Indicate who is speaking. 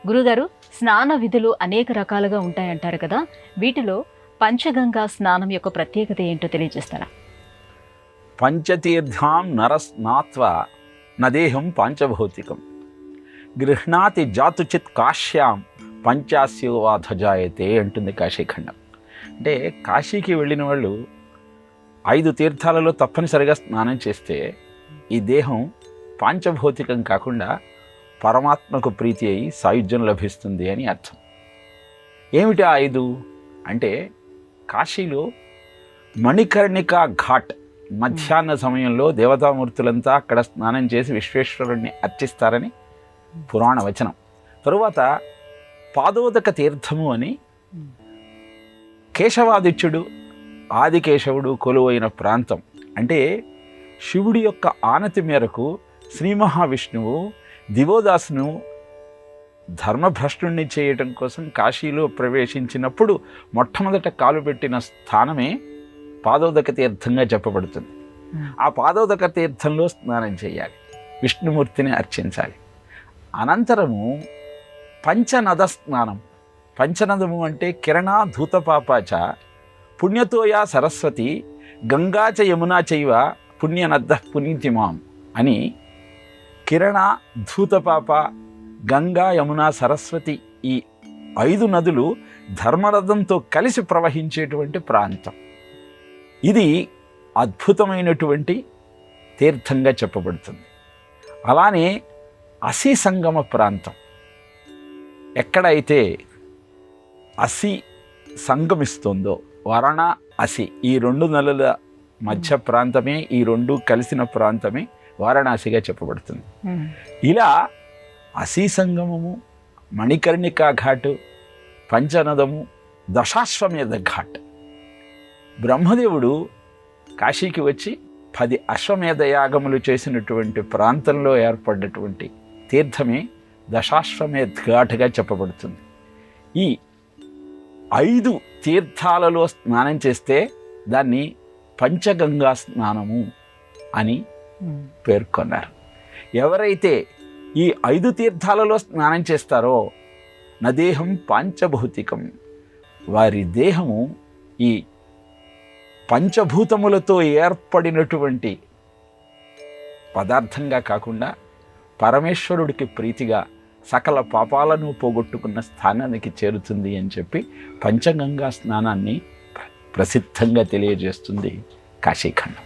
Speaker 1: గురుగారు, స్నాన విధులు అనేక రకాలుగా ఉంటాయంటారు కదా, వీటిలో పంచగంగా స్నానం యొక్క ప్రత్యేకత ఏంటో తెలియజేస్తారా?
Speaker 2: పంచతీర్థాం నరస్నాత్వా నదేహం పాంచభౌతికం గృహ్ణాతి జాతుచిత్ కాశ్యాం పంచాస్యోవాధజాయతే అంటుంది కాశీఖండం. అంటే కాశీకి వెళ్ళిన వాళ్ళు 5 తీర్థాలలో తప్పనిసరిగా స్నానం చేస్తే ఈ దేహం పాంచభౌతికం కాకుండా పరమాత్మకు ప్రీతి అయి సాయుధ్యం లభిస్తుంది అని అర్థం. ఏమిటి ఆ 5 అంటే, కాశీలో మణికర్ణికా ఘాట్ మధ్యాహ్న సమయంలో దేవతామూర్తులంతా అక్కడ స్నానం చేసి విశ్వేశ్వరుణ్ణి అర్చిస్తారని పురాణ వచనం. తరువాత పాదోదక తీర్థము అని కేశవాదిత్యుడు ఆదికేశవుడు కొలువైన ప్రాంతం. అంటే శివుడి యొక్క ఆనతి మేరకు శ్రీ మహావిష్ణువు దివోదాసును ధర్మభ్రష్టుణ్ణి చేయటం కోసం కాశీలో ప్రవేశించినప్పుడు మొట్టమొదట కాలు పెట్టిన స్థానమే పాదోదక తీర్థంగా చెప్పబడుతుంది. ఆ పాదోదక తీర్థంలో స్నానం చేయాలి, విష్ణుమూర్తిని అర్చించాలి. అనంతరము పంచనద స్నానం. పంచనదము అంటే కిరణా ధూతపాపాచ పుణ్యతోయా సరస్వతి గంగాచ యమునా చైవ పుణ్యనద్ద పునీతిమాం అని కిరణ, ధూతపాప, గంగా, యమున, సరస్వతి ఈ 5 నదులు ధర్మరథంతో కలిసి ప్రవహించేటువంటి ప్రాంతం. ఇది అద్భుతమైనటువంటి తీర్థంగా చెప్పబడుతుంది. అలానే అసి సంగమ ప్రాంతం. ఎక్కడైతే అసి సంగమిస్తుందో, వరణ అసి ఈ 2 నదుల మధ్య ప్రాంతమే, ఈ 2 కలిసిన ప్రాంతమే వారణాసిగా చెప్పబడుతుంది. ఇలా అసి సంగమము, మణికర్ణికా ఘాటు, పంచనదము, దశాశ్వమేధ ఘాట్. బ్రహ్మదేవుడు కాశీకి వచ్చి 10 అశ్వమేధ యాగములు చేసినటువంటి ప్రాంతంలో ఏర్పడినటువంటి తీర్థమే దశాశ్వమేధ ఘాట్గా చెప్పబడుతుంది. ఈ 5 తీర్థాలలో స్నానం చేస్తే దాన్ని పంచగంగా స్నానము అని పేర్కొన్నారు. ఎవరైతే ఈ 5 తీర్థాలలో స్నానం చేస్తారో నదేహం పాంచభౌతికం, వారి దేహము ఈ పంచభూతములతో ఏర్పడినటువంటి పదార్థంగా కాకుండా పరమేశ్వరుడికి ప్రీతిగా సకల పాపాలను పోగొట్టుకున్న స్థానానికి చేరుతుంది అని చెప్పి పంచగంగా స్నానాన్ని ప్రసిద్ధంగా తెలియజేస్తుంది కాశీఖండం.